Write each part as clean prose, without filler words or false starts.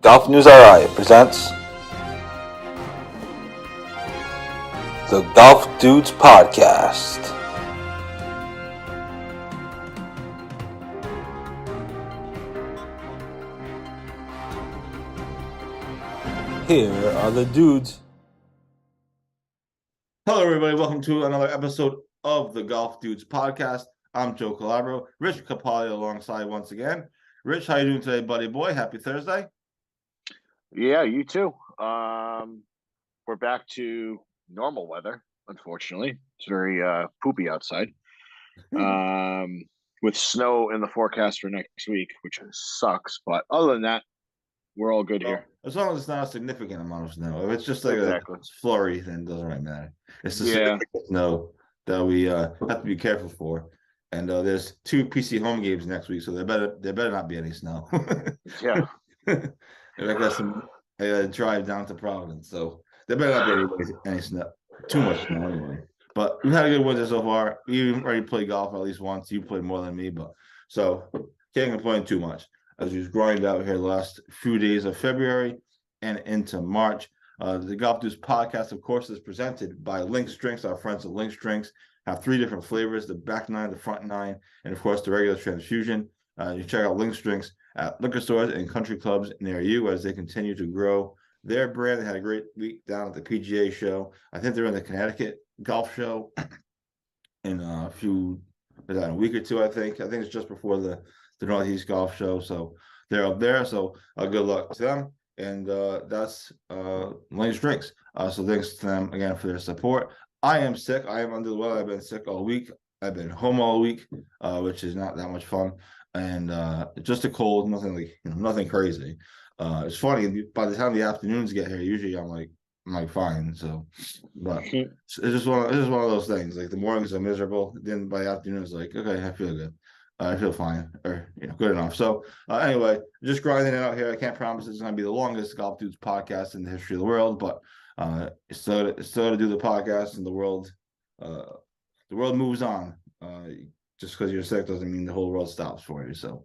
Golf News RI presents the Golf Dudes Podcast. Here are the dudes. Hello, everybody. Welcome to another episode of the Golf Dudes Podcast. I'm Joe Calabro, Rich Capali alongside once again. Rich, how you doing today, buddy boy? Happy Thursday. Yeah, you too. We're back to normal weather, unfortunately. It's very poopy outside. With snow in the forecast for next week, which sucks. But other than that, we're all good here. As long as it's not a significant amount of snow. If it's just like a flurry, then it doesn't really matter. It's the significant snow that we have to be careful for. And there's 2 PC home games next week, so there better not be any snow. Yeah. I gotta drive down to Providence, so there better not be any snow. Too much snow anyway. But we've had a good winter so far. We already played golf at least once. You played more than me, but so can't complain too much. As we grind out here the last few days of February and into March. The Golf Dudes Podcast, of course, is presented by Lynx Drinks. Our friends at Lynx Drinks have 3 different flavors: the back 9, the front 9, and of course the regular transfusion. You check out Lynx Drinks at liquor stores and country clubs near you as they continue to grow their brand. They had a great week down at the PGA show. I think they're in the Connecticut golf show in a week or two. I think it's just before the Northeast Golf Show. So they're up there. So good luck to them. And that's Lynx Drinks. So thanks to them again for their support. I am sick. I am under the weather. I've been sick all week. I've been home all week, which is not that much fun. And just a cold, nothing crazy. It's funny, by the time the afternoons get here, usually I'm like fine. So, but it's just one of those things. Like the mornings are miserable, then by the afternoon it's like, okay, I feel good. I feel fine, or good enough. So anyway, just grinding it out here. I can't promise it's going to be the longest Golf Dudes podcast in the history of the world, but it's still to do the podcast, and the world moves on. Just because you're sick doesn't mean the whole world stops for you. So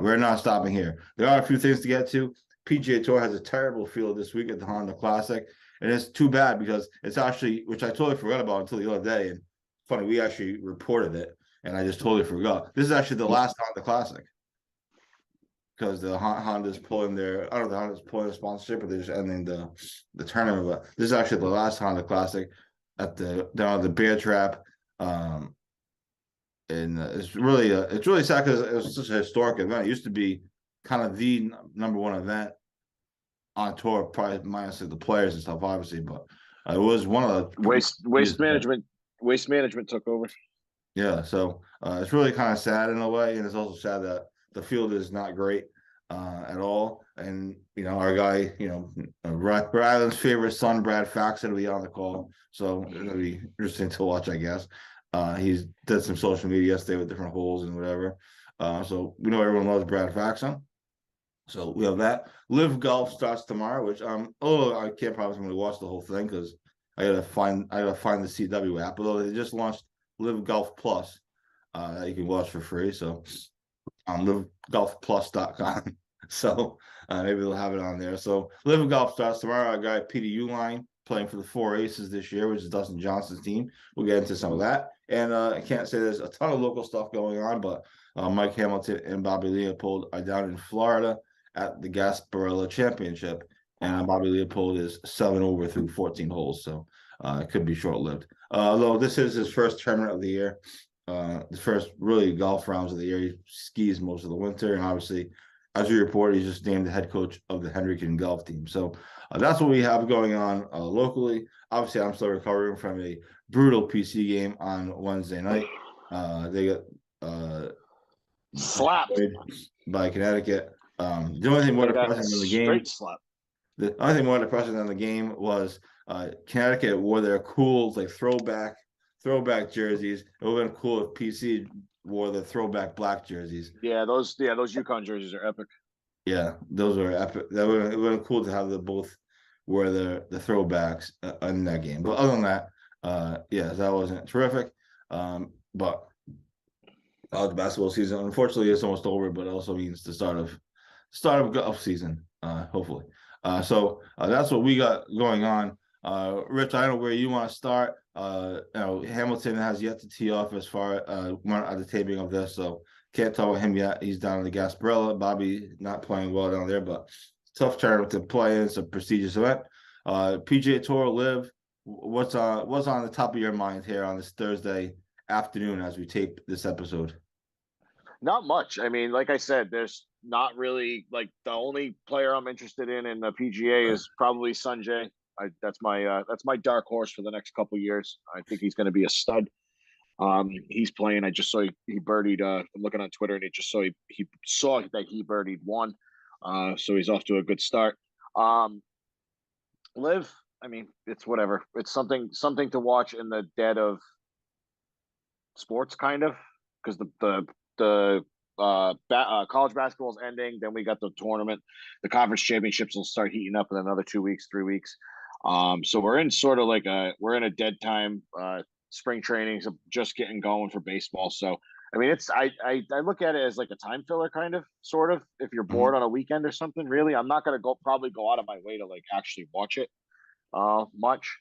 we're not stopping here. There are a few things to get to. PGA Tour has a terrible field this week at the Honda Classic, and it's too bad because it's actually, which I totally forgot about until the other day. And funny, we actually reported it, and I just totally forgot. This is actually the last Honda Classic because the Honda's pulling their, I don't know if the Honda's pulling the sponsorship, but they're just ending the tournament. But this is actually the last Honda Classic at down at the Bear Trap. And it's really sad because it was such a historic event. It used to be kind of the number one event on tour, probably minus the players and stuff, obviously. But it was one of the waste management. Waste management took over. Yeah, so it's really kind of sad in a way, and it's also sad that the field is not great at all. And our guy, Rhode Island's favorite son, Brad Faxon, will be on the call, so it'll be interesting to watch, I guess. He's did some social media yesterday with different holes and whatever. So we know everyone loves Brad Faxon. So we have that. LIV Golf starts tomorrow, which I can't promise I'm going to watch the whole thing because I gotta find the CW app. Although they just launched LIV Golf Plus that you can watch for free. So on livegolfplus.com. So maybe they'll have it on there. So LIV Golf starts tomorrow. Our guy Peter Uline playing for the 4 Aces this year, which is Dustin Johnson's team. We'll get into some of that. And I can't say there's a ton of local stuff going on, but Mike Hamilton and Bobby Leopold are down in Florida at the Gasparilla Championship. And Bobby Leopold is 7 over through 14 holes, so it could be short-lived. Although this is his first tournament of the year, the first really golf rounds of the year. He skis most of the winter, and obviously, as we reported, he's just named the head coach of the Hendricken golf team. So that's what we have going on locally. Obviously, I'm still recovering from a brutal PC game on Wednesday night. They got slapped by Connecticut. The only thing more depressing than the game, the only thing more depressing than the game was Connecticut wore their cool throwback jerseys. It would have been cool if PC wore the throwback black jerseys. Those Yukon jerseys are epic. Yeah, those were epic. It would have been cool to have them both wear the throwbacks in that game. But other than that, that wasn't terrific. But college basketball season, unfortunately, it's almost over. But it also means the start of golf season. hopefully. So that's what we got going on. Rich, I don't know where you want to start. Hamilton has yet to tee off as far at the taping of this, so can't talk about him yet. He's down in the Gasparilla. Bobby not playing well down there, but tough tournament to play in. It's a prestigious event. PGA Tour Live. What's on the top of your mind here on this Thursday afternoon as we tape this episode? Not much. I mean, like I said, there's not really like the only player I'm interested in the PGA is probably Sanjay. That's my dark horse for the next couple years. I think he's going to be a stud. He's playing. I just saw he birdied. I'm looking on Twitter, and he just saw he saw that he birdied one. So he's off to a good start. Live. I mean, it's whatever. It's something to watch in the dead of sports, kind of, because the college basketball is ending. Then we got the tournament. The conference championships will start heating up in another 2 weeks, 3 weeks. So we're in sort of like we're in a dead time. Spring trainings just getting going for baseball. So I mean, I look at it as like a time filler, kind of, sort of. If you're bored on a weekend or something, really, I'm not gonna probably go out of my way to like actually watch it much.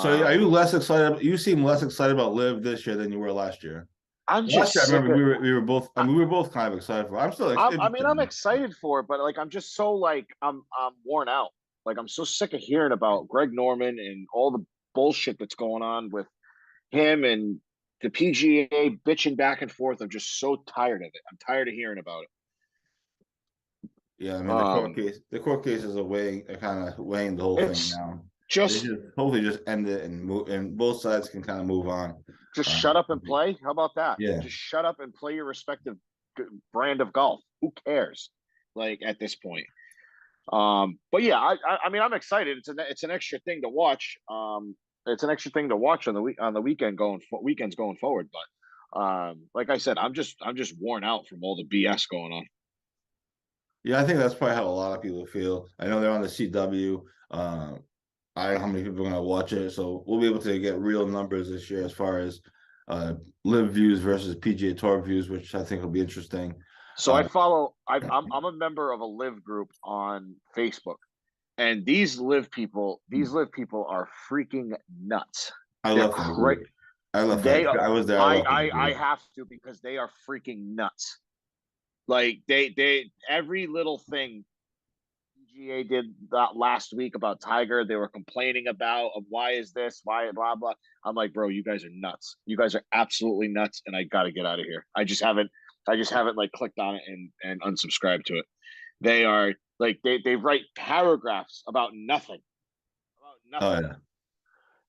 So are you less excited? You seem less excited about Live this year than you were last year. I'm just. Last year, I remember we were both. I mean, we were both kind of excited for it. I'm still. I'm excited for it, but like I'm just so like I'm worn out. Like I'm so sick of hearing about Greg Norman and all the bullshit that's going on with him and the PGA bitching back and forth. I'm just so tired of it. I'm tired of hearing about it. Yeah, I mean the court cases are kind of weighing the whole thing down. Just hopefully just end it and move, and both sides can kind of move on. Just shut up and play. How about that? Yeah. Just shut up and play your respective brand of golf. Who cares? Like at this point. But yeah, I mean, I'm excited. It's an extra thing to watch. It's an extra thing to watch on the weekends going forward. But like I said, I'm just worn out from all the BS going on. Yeah, I think that's probably how a lot of people feel. I know they're on the CW. I don't know how many people are going to watch it, so we'll be able to get real numbers this year as far as Live views versus PGA Tour views, which I think will be interesting. So I'm a member of a Live group on Facebook, and these Live people are freaking nuts. I love them. I love that. I was there. I have to, because they are freaking nuts. Like they every little thing PGA did that last week about Tiger, they were complaining about of why is this, why blah blah. I'm like, bro, you guys are nuts. You guys are absolutely nuts, and I got to get out of here. I just haven't like clicked on it and unsubscribed to it. They are like they write paragraphs about nothing. Oh yeah.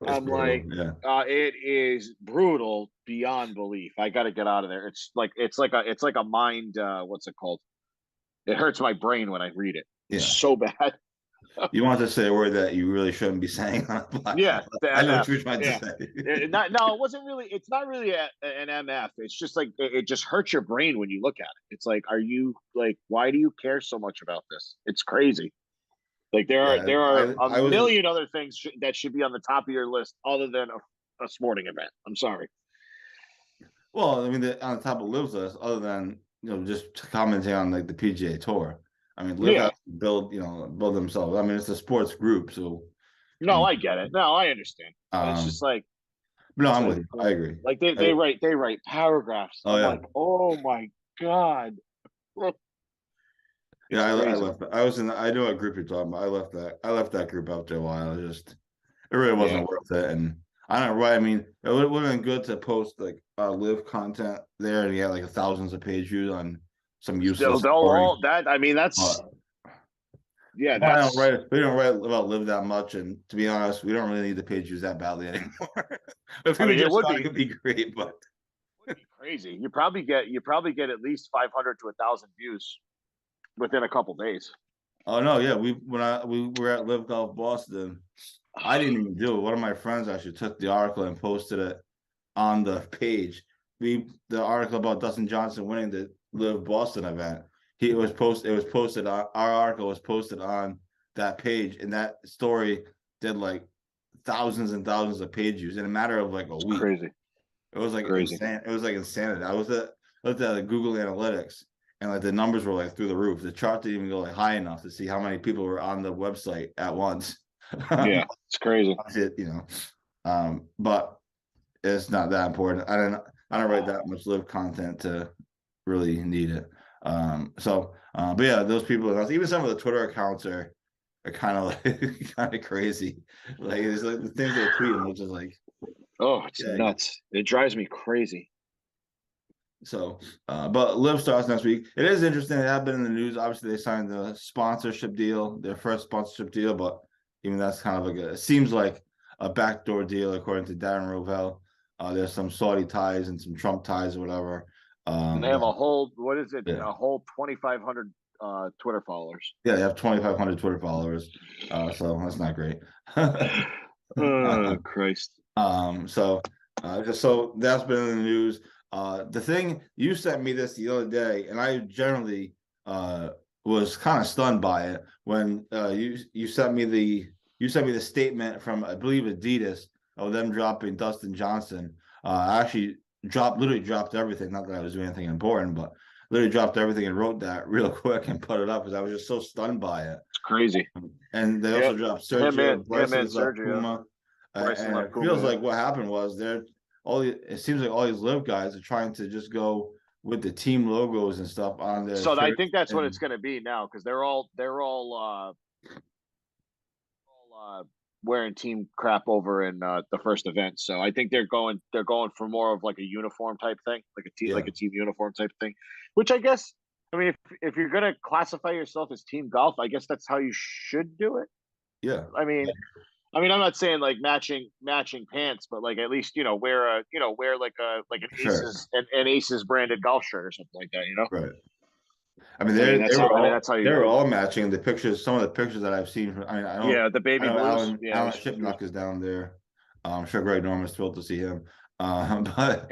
I'm brutal. Like, yeah. It is brutal beyond belief. I got to get out of there. It's like a mind. What's it called? It hurts my brain when I read it. Yeah. It's so bad. You want to say a word that you really shouldn't be saying on a podcast. Yeah, I know what you're trying to say. No, it wasn't really. It's not really an MF. It's just like it just hurts your brain when you look at it. It's like, are you like, why do you care so much about this? It's crazy. Like there are a million other things that should be on the top of your list other than a sporting event. I'm sorry. Well, I mean, on the top of Liv's list, other than just commenting on like the PGA Tour. I mean, Liv has to build themselves. I mean, it's a sports group, so. No, I get it. No, I understand. It's just like. No, I'm with you. I agree. Like they write paragraphs. Oh yeah. Like, oh my god. Yeah, I left that. I know what group you're talking about. I left that group after a while. It really wasn't worth it. And I don't know why. I mean, it would have been good to post like Live content there, and you had like thousands of page views on some useless. That's. Yeah, we don't write about Live that much, and to be honest, we don't really need the page views that badly anymore. It would be great, but it would be crazy. You probably get at least 500 to 1,000 views within a couple days. Oh no, yeah. We were at LIV Golf Boston. I didn't even do it. One of my friends actually took the article and posted it on the page. The article about Dustin Johnson winning the LIV Boston event. It was posted on our article was posted on that page, and that story did like thousands and thousands of page views in a matter of like a week. Crazy. It was like crazy. It was like insanity. I looked at the Google Analytics, and like the numbers were like through the roof. The chart didn't even go like high enough to see how many people were on the website at once. Yeah, it's crazy. But it's not that important. I don't write that much live content to really need it. But yeah, those people, even some of the Twitter accounts are kind of like kind of crazy. Like it's like the things they tweet, which is like, oh, it's nuts. It drives me crazy. So, but Live starts next week. It is interesting. They have been in the news. Obviously, they signed the sponsorship deal, their first sponsorship deal, but even that's kind of like it seems like a backdoor deal, according to Darren Rovell. There's some Saudi ties and some Trump ties or whatever. And they have a whole, what is it? Yeah. A whole 2,500 Twitter followers. Yeah, they have 2,500 Twitter followers. So that's not great. Oh, Christ. So that's been in the news. The thing you sent me this the other day, and I generally was kind of stunned by it when you sent me the statement from, I believe, Adidas of them dropping Dustin Johnson. I actually literally dropped everything. Not that I was doing anything important, but literally dropped everything and wrote that real quick and put it up because I was just so stunned by it. It's crazy. And they also dropped Sergio. Bryson's left Sergio. Puma. And it feels like what happened was it seems like all these live guys are trying to just go with the team logos and stuff on their. So I think that's what it's going to be now, because they're all wearing team crap over in the first event. So I think they're going for more of like a uniform type thing, like a team uniform type thing, which I guess, I mean, if you're going to classify yourself as team golf, I guess that's how you should do it. Yeah. I mean, I'm not saying like matching pants, but like at least wear like an Aces branded golf shirt or something like that, Right. I mean, that's how they're all matching the pictures. Some of the pictures that I've seen from, I don't. The baby blues. Alan Shipnuck is down there. I'm sure Greg Norman's thrilled to see him. But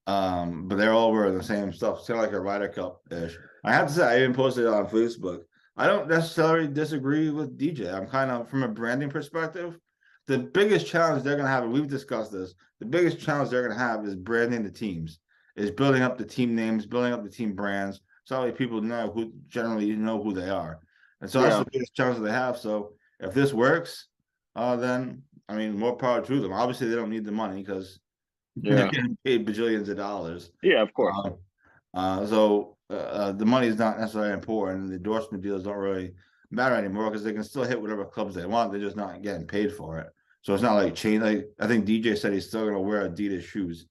they're all wearing the same stuff. It's kind of like a Ryder Cup ish. I have to say, I even posted it on Facebook. I don't necessarily disagree with DJ. I'm kind of, from a branding perspective, the biggest challenge they're going to have, and we've discussed this, the biggest challenge they're going to have is branding the teams, is building up the team names, building up the team brands, so that people generally know who they are. And so that's the biggest challenge that they have. So if this works, then, I mean, more power to them. Obviously, they don't need the money because they're getting paid bajillions of dollars. Yeah, of course. The money is not necessarily important. The endorsement deals don't really matter anymore because they can still hit whatever clubs they want. They're just not getting paid for it. So it's not like chain. Like I think DJ said he's still going to wear Adidas shoes,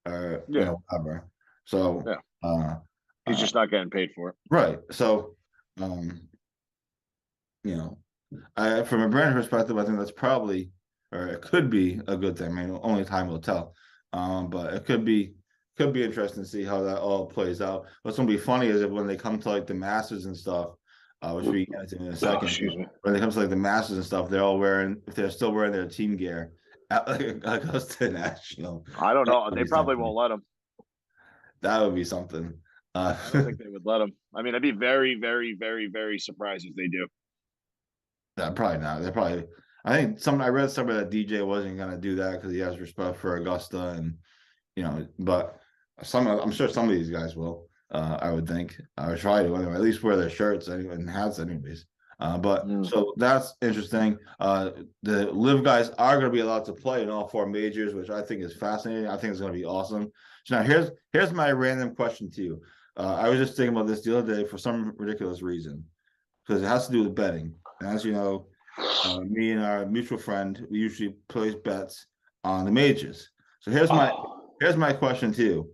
or whatever. So he's just not getting paid for it, right? So, from a brand perspective, I think that's probably, or it could be a good thing. I mean, only time will tell. But it could be interesting to see how that all plays out. What's going to be funny is if when they come to like the Masters and stuff, which we get into in a second, when it comes to like the Masters and stuff, they're all wearing, if they're still wearing their team gear at like Augusta National. I don't know. They probably won't let them. That would be something. I don't think they would let them. I mean, I'd be very, very, very, very surprised if they do. Yeah, probably not. They're probably. I read somewhere that DJ wasn't going to do that because he has respect for Augusta, and but I'm sure some of these guys will. I would think, or try to anyway, at least wear their shirts and hats anyways. So that's interesting. The live guys are going to be allowed to play in all four majors, which I think is fascinating. I think it's going to be awesome. So now here's my random question to you. I was just thinking about this the other day for some ridiculous reason, because it has to do with betting. And as you know, me and our mutual friend, we usually place bets on the majors. So here's my question to you.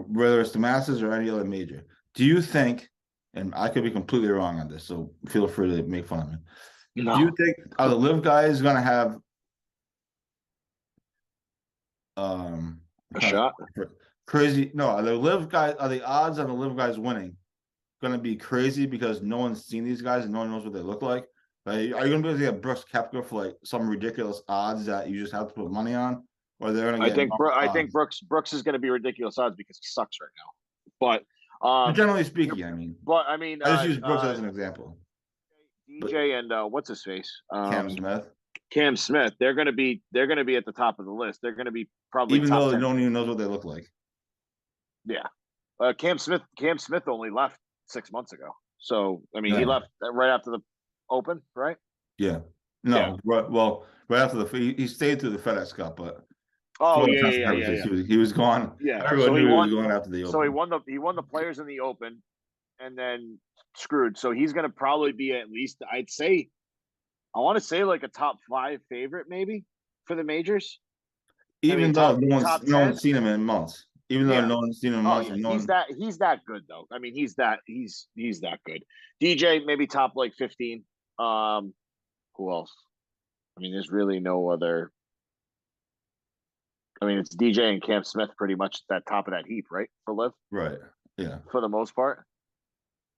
Whether it's the Masters or any other major, do you think, and I could be completely wrong on this, so feel free to make fun of me. No. Do you think, are the live guys going to have a shot? Crazy. No, are the odds on the live guys winning going to be crazy because no one's seen these guys and no one knows what they look like? Are you going to be able to get Brooks Koepka for like some ridiculous odds that you just have to put money on? Or they're going to get I think Brooks is going to be ridiculous odds because he sucks right now. But generally speaking, I mean. But I mean, I just use Brooks as an example. DJ and what's his face? Cam Smith. They're going to be at the top of the list. They're going to be probably even though no one even knows what they look like. Yeah. Cam Smith only left 6 months ago. So I mean, he Yeah. left right after the Open, right? Yeah. Yeah. No, well, right after he stayed through the FedEx Cup, but Oh for all yeah, intents and yeah, yeah, yeah, purposes, yeah. he was gone. Yeah. Everyone So he knew he was won. going after the So Open. he won the Players in the Open, and then screwed. So he's going to probably be at least, I'd say, I want to say like a top 5 favorite maybe for the majors. Even though top no 10. one's seen him in months. Even though Yeah. no one's seen him in Oh months, yeah, and no one. he's that good though. I mean, he's that good. DJ maybe top like 15. Who else? I mean, there's really no other. I mean, it's DJ and Cam Smith pretty much at that top of that heap, right? For LIV, Right. Yeah. for the most part.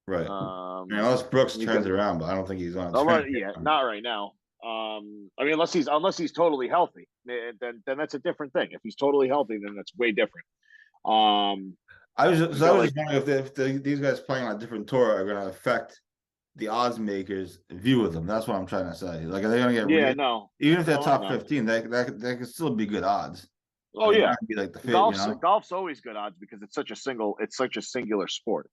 Right. Unless Brooks turns it around, but I don't think he's on. Yeah, not right now. I mean, unless he's totally healthy, then that's a different thing. If he's totally healthy, then that's way different. I was just wondering if these guys playing on a different tour are going to affect the odds makers' view of them. That's what I'm trying to say. Like, are they going to get? Yeah, no. Even if they're No, top 15, they could still be good odds. Oh yeah, be like the fit, golf's always good odds because it's such a singular sport.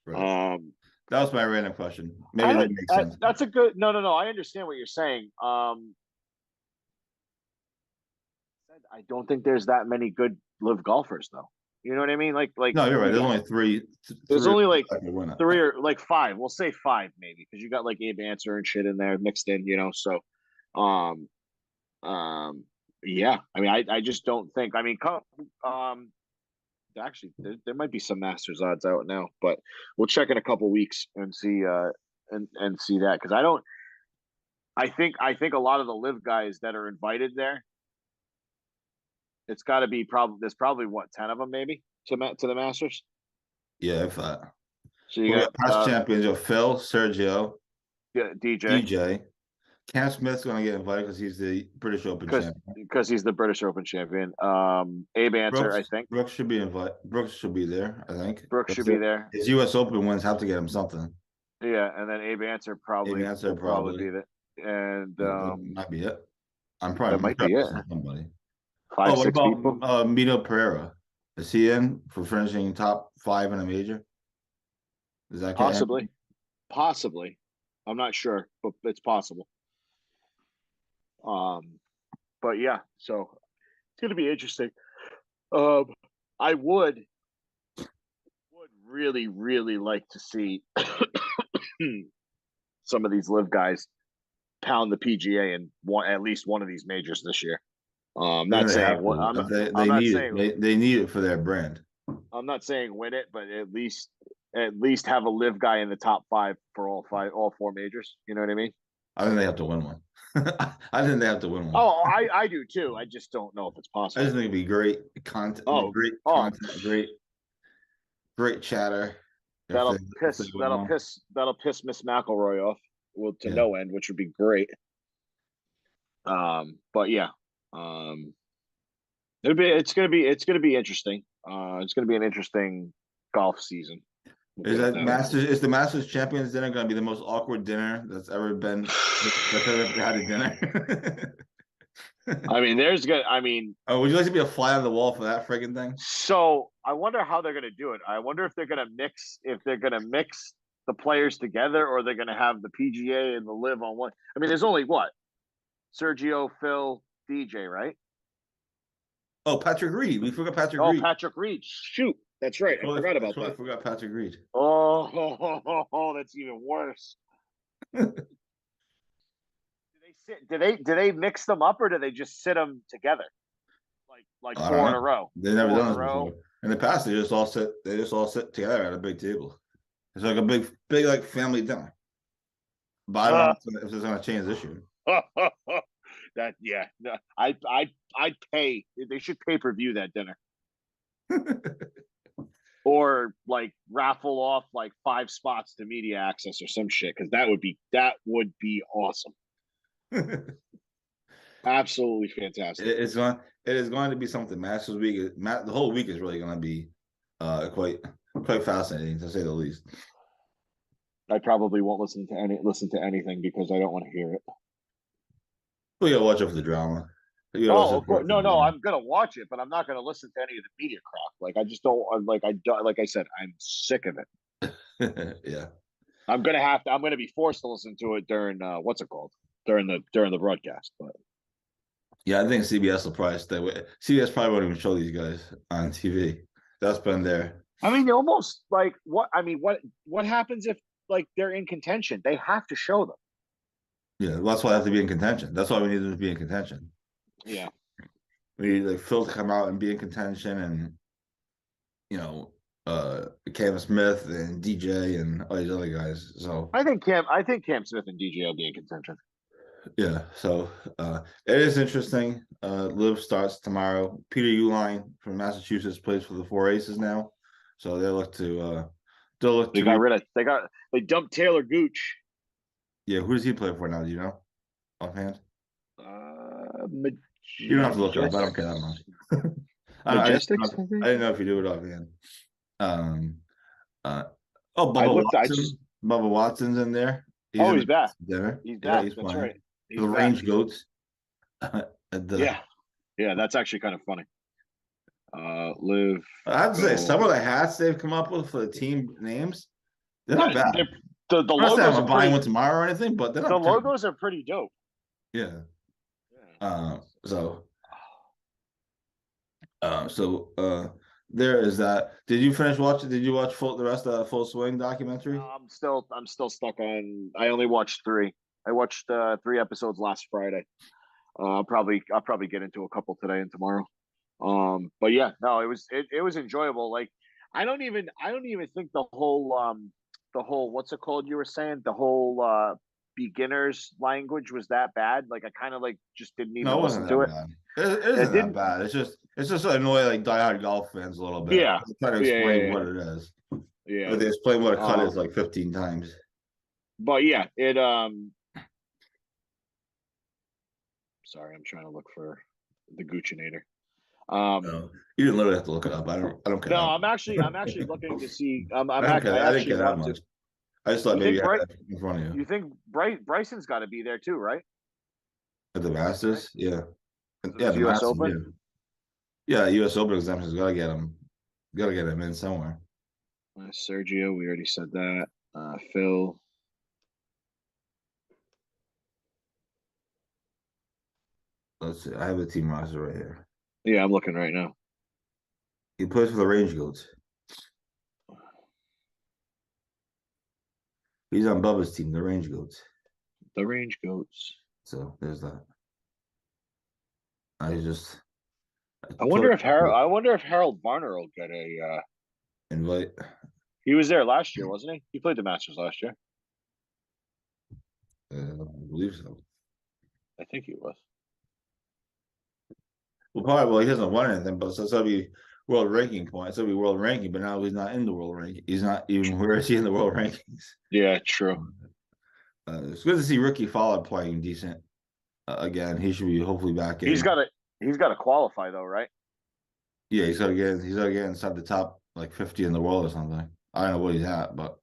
Right. That was my random question. Maybe that makes sense. That's a good. No. I understand what you're saying. I don't think there's that many good LIV golfers though. You know what I mean? Like no, you're right. There's only three. There's only like 3 or like 5. We'll say 5 maybe because you got like Abe Answer and shit in there mixed in. So, yeah. I mean, I just don't think. I mean, actually, there might be some Masters odds out now, but we'll check in a couple weeks and see and see that because I don't. I think a lot of the LIV guys that are invited there. It's got to be there's probably what 10 of them maybe to the Masters. Yeah, if that. So you got past champions of Phil, Sergio, DJ. Cam Smith's going to get invited because he's the British Open champion. Because he's the British Open champion. Abe Answer, I think. Brooks should be invited. Brooks should be there, I think. Brooks should be there. His U.S. Open wins have to get him something. Yeah, and then Abe Answer probably be it. And that might be it. I'm probably that might be it. Somebody. 5, 6 people. Mito Pereira. Is he in for finishing top 5 in a major? Is that possibly? I'm not sure, but it's possible. But yeah, so it's gonna be interesting. I would really, really like to see some of these LIV guys pound the PGA in at least one of these majors this year. I'm not saying they need it for their brand. I'm not saying win it, but at least have a LIV guy in the top 5 for all 4 majors. You know what I mean? I think they have to win one. I think they have to win one. Oh, I do too. I just don't know if it's possible. I just think it'd be great content. Great chatter. That'll piss Miss McElroy off to no end, which would be great. But yeah, it's gonna be interesting. It's gonna be an interesting golf season. Is the Masters Champions dinner going to be the most awkward dinner that's ever been? That's ever had a dinner. I mean, would you like to be a fly on the wall for that friggin' thing? So I wonder how they're going to do it. I wonder if they're going to mix the players together, or they're going to have the PGA and the LIV on one. I mean, there's only what? Sergio, Phil, DJ, right? Oh, Patrick Reed. We forgot Patrick Reed. Oh, Patrick Reed. Shoot. That's right. I forgot about that. I forgot Patrick Reed. Oh, that's even worse. Do they mix them up, or do they just sit them together? Like 4 in a row. They've never done this before. In the past, they just all sit together at a big table. It's like a big like family dinner. But I don't know if it's going to change this year. I'd pay. They should pay-per-view that dinner. Or like raffle off like 5 spots to media access or some shit, because that would be awesome. Absolutely fantastic. It is going to be something. Masters week, the whole week is really going to be quite fascinating, to say the least. I probably won't listen to anything because I don't want to hear it. We gotta watch out for the drama. You gotta No, listen of for course, it from no, the no. beginning. I'm gonna watch it, but I'm not gonna listen to any of the media crap. Like I just don't like. I don't like I said. I'm sick of it. Yeah. I'm gonna have to. I'm gonna be forced to listen to it during what's it called during the broadcast. But Yeah, I think CBS will probably stay with CBS probably won't even show these guys on TV. That's been there. I mean, almost like what I mean. What happens if like they're in contention? They have to show them. Yeah, that's why they have to be in contention. That's why we need them to be in contention. Yeah. We need like Phil to come out and be in contention, and you know, Kevin Smith and DJ and all these other guys. So I think Cam Smith and DJ will be in contention. yeah, so it is interesting. Liv starts tomorrow. Peter Uline from Massachusetts plays for the Four Aces now, so they'll look They to got rid of they dumped Taylor Gooch. yeah. Who does he play for now? Do you know offhand? You don't have to look it up. I don't care that much. Majestics. I didn't know if you do it offhand. Um, oh, I Bubba looked. I Watson. just. Bubba Watson's in there. Oh, in he's the back. dinner. He's Yeah, back. he's That's playing. right. He's The back. Range Goats. Yeah, yeah. That's actually kind of funny. Live. I have to say, Gold. some of the hats they've come up with for the team names, they're not bad. The I'm not saying logos I'm are buying pretty. one tomorrow or anything, but they're The not terrible. logos are pretty dope. Yeah. Yeah. So there is that. Did you finish watching? Did you watch the rest of that Full Swing documentary? I'm still stuck on. I only watched 3. I watched 3 episodes last Friday. I'll probably get into a couple today and tomorrow. But yeah, no, it was enjoyable. Like I don't even think the whole what's it called you were saying, the whole beginners language was that bad. Like I kind of like just didn't No, even it listen wasn't to that it. bad. It isn't that bad. It's just annoying like diehard golf fans a little bit. Yeah. Trying to explain what it is. Yeah. But they explain what a cut is like 15 times. But yeah, it sorry, I'm trying to look for the Gucciinator. No, you didn't literally have to look it up. I don't care. No, I'm actually looking to see. I don't care. I didn't care that much. I just thought You maybe you think had that in front of you. You think Bryson's got to be there too, right? At the Masters, yeah. Yeah, the the US Masters, Open? yeah. US Open exemption's gotta get him in somewhere. Sergio, we already said that. Phil. Let's see. I have the team roster right here. Yeah, I'm looking right now. He plays for the Range Goats. He's on Bubba's team, the Range Goats. The Range Goats. So there's that. I wonder if Harold Varner will get a invite. He was there last year, wasn't he? He played the Masters last year. I believe so. I think he was. Well, he hasn't won anything, but so that'll be world ranking points. That'll be world ranking, but now he's not in the world ranking. He's not even where is he in the world rankings? Yeah, true. It's good to see Ricky Fowler playing decent again. He should be hopefully back in. He's got to qualify though, right? Yeah, he's got to get inside the top like 50 in the world or something. I don't know what he's at, but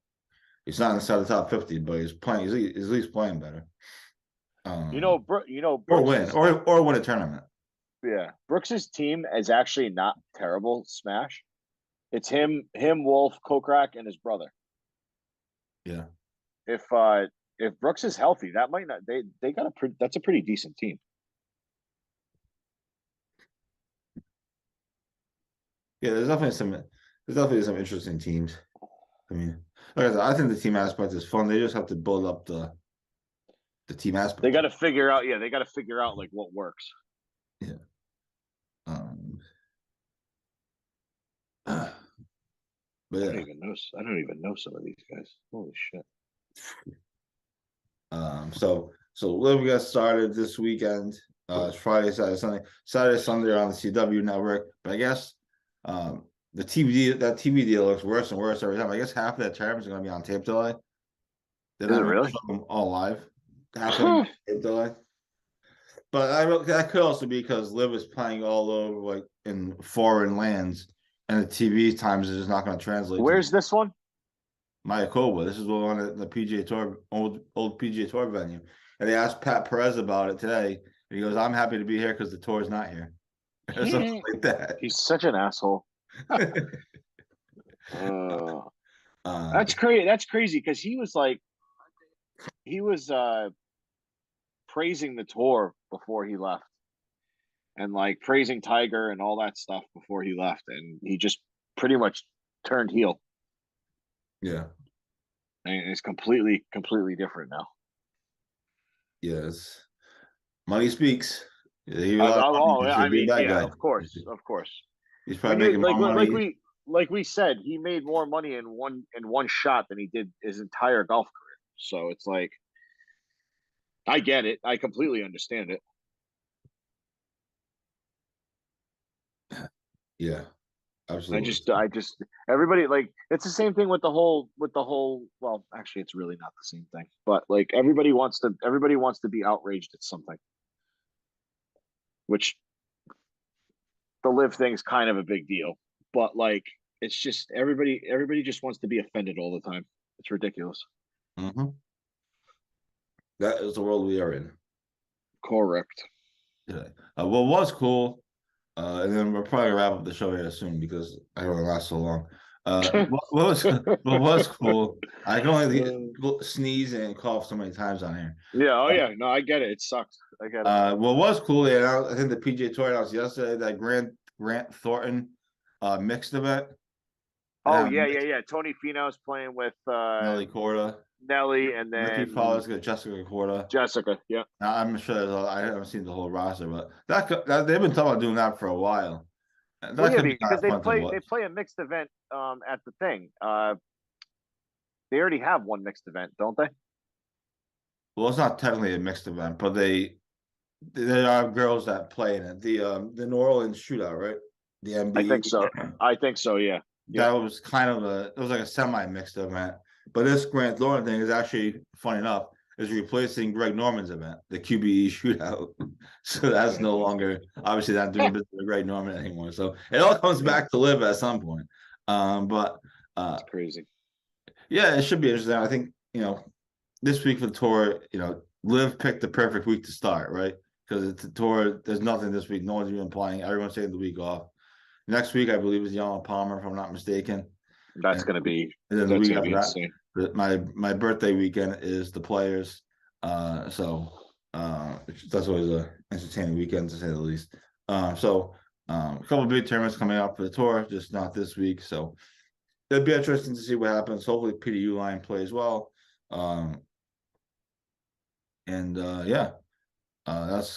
he's not inside the top 50. But he's playing. He's at least playing better. Brooks or win a tournament. Yeah, Brooks's team is actually not terrible. Smash. It's him, Wolf, Kokrak, and his brother. Yeah. If Brooks is healthy, that might not. They got that's a pretty decent team. Yeah, there's definitely some interesting teams. I mean, like I said, I think the team aspect is fun. They just have to build up the team aspect. They got to figure out. Yeah, they got to figure out like what works. Yeah. But yeah. I don't even know some of these guys. Holy shit. So LIV got started this weekend. It's Friday, Saturday, Sunday on the CW network. But I guess the TV deal looks worse and worse every time. I guess half of that tournament is going to be on tape delay. They're not really show them all live. Half of them tape delay. But that could also be because LIV is playing all over like in foreign lands, and the TV times is just not going to translate. Where's this one? Mayakoba. This is the one at the PGA Tour, old PGA Tour venue. And they asked Pat Perez about it today. He goes, "I'm happy to be here because the tour is not here," or something like that. He's such an asshole. That's crazy. That's crazy because he was praising the tour before he left, and like praising Tiger and all that stuff before he left, and he just pretty much turned heel. Yeah. And it's completely different now. Yes. Money speaks. Of course. He's probably making more money. Like we said, he made more money in one shot than he did his entire golf career. So it's like, I get it. I completely understand it. Yeah, absolutely. I just everybody, like, it's the same thing with the whole well, actually it's really not the same thing. But like everybody wants to be outraged at something. Which the LIV thing's kind of a big deal. But like it's just everybody just wants to be offended all the time. It's ridiculous. Mm-hmm. That is the world we are in. Correct. Yeah. What was cool, and then we're probably gonna wrap up the show here soon because I don't want to last so long. What was cool? I can only sneeze and cough so many times on here. Yeah. Oh yeah. No, I get it. It sucks. I get it. What was cool? Yeah, I think the PGA Tour announced yesterday that Grant Thornton mixed event. Oh yeah. Tony Finau's playing with Nelly Corda. Nelly, and then Ricky Fowler's got Jessica Corda. Yeah. Now, I'm sure I haven't seen the whole roster, but that they've been talking about doing that for a while. Well, yeah, because they play a mixed event at the thing. They already have one mixed event, don't they? Well, it's not technically a mixed event, but there are girls that play in it. The New Orleans shootout, right? The MB. I think so. Yeah. That was kind of it was like a semi-mixed event. But this Grant Thornton thing is actually, funny enough, is replacing Greg Norman's event, the QBE shootout. So that's no longer, obviously, not doing business with Greg Norman anymore. So it all comes back to LIV at some point. But it's crazy. Yeah, it should be interesting. I think, this week for the tour, LIV picked the perfect week to start, right? Because it's the tour, there's nothing this week. No one's even playing. Everyone's taking the week off. Next week, I believe, is Arnold Palmer, if I'm not mistaken. That's going to be. And then the week after that, my birthday weekend is the Players. So that's always an entertaining weekend, to say the least. A couple of big tournaments coming up for the tour, just not this week. So it'll be interesting to see what happens. Hopefully, Peter Uihlein plays well. That's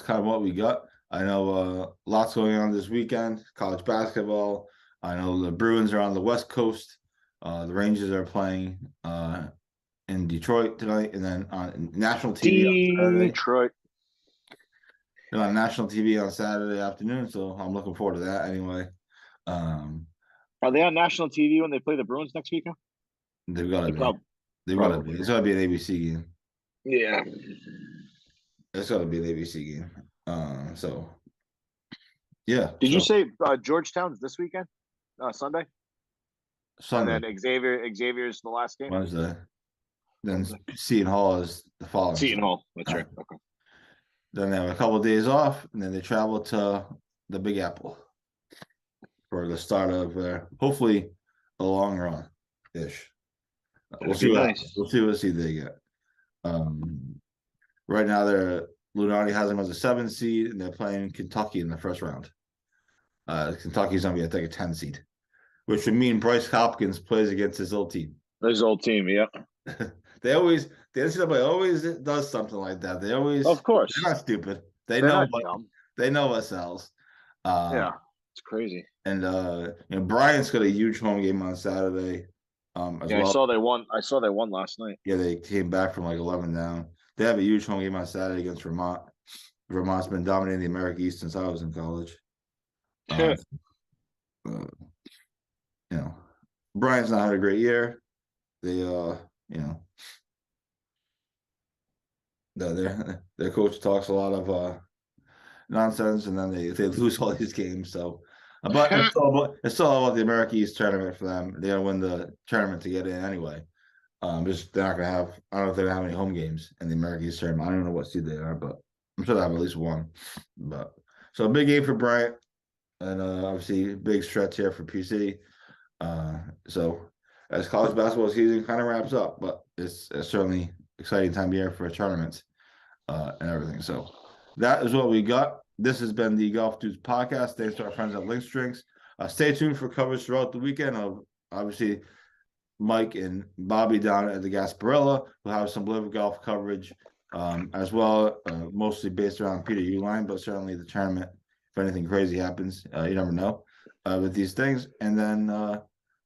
kind of what we got. I know lots going on this weekend. College basketball. I know the Bruins are on the West Coast. The Rangers are playing in Detroit tonight, and then on national TV on Detroit. They're on national TV on Saturday afternoon, so I'm looking forward to that anyway. Are they on national TV when they play the Bruins next weekend? They've got to be. They've got to be. It's got to be an ABC game. Yeah. It's got to be an ABC game. Yeah. Did you say Georgetown's this weekend? Sunday? Sunday. And then Xavier's the last game? Wednesday. Then Seton Hall is the following. Seton Hall. That's right. Okay. Then they have a couple of days off, and then they travel to the Big Apple for the start of hopefully a long run ish. We'll see what seed they get. Right now Lunardi has them as a 7 seed, and they're playing Kentucky in the first round. Kentucky's gonna be, I think, a 10 seed, which would mean Bryce Hopkins plays against his old team. His old team, yeah. The NCAA always does something like that. They always, of course, they're not stupid. They know what sells. Yeah, it's crazy. And Bryant's got a huge home game on Saturday. Well. I saw they won last night. Yeah, they came back from like 11 down. They have a huge home game on Saturday against Vermont. Vermont's been dominating the America East since I was in college. Bryant's not had a great year. They their coach talks a lot of nonsense, and then they lose all these games. So, but it's still all about the America East tournament for them. They're gonna win the tournament to get in anyway. Just they're not gonna have. I don't know if they have any home games in the America East tournament. I don't know what seed they are, but I'm sure they have at least one. But so a big game for Bryant, and obviously big stretch here for PC. So as college basketball season kind of wraps up, but it's certainly exciting time of year for tournaments and everything. So that is what we got. This has been the Golf Dudes podcast. Thanks to our friends at Links Drinks. Stay tuned for coverage throughout the weekend of obviously Mike and Bobby down at the Gasparilla. We'll have some LIV Golf coverage as well, mostly based around Peter Uline, but certainly the tournament. If anything crazy happens, you never know with these things. And then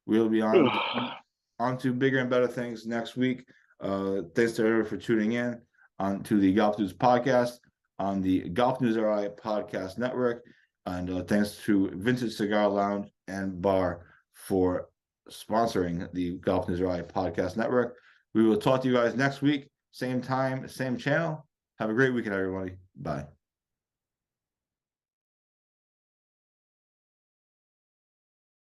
we'll be on to bigger and better things next week. Thanks to everyone for tuning in on to the Golf News podcast on the Golf News RI podcast network. And thanks to Vintage Cigar Lounge and Bar for sponsoring the Golf News RI podcast network. We will talk to you guys next week, same time, same channel. Have a great weekend, everybody. Bye.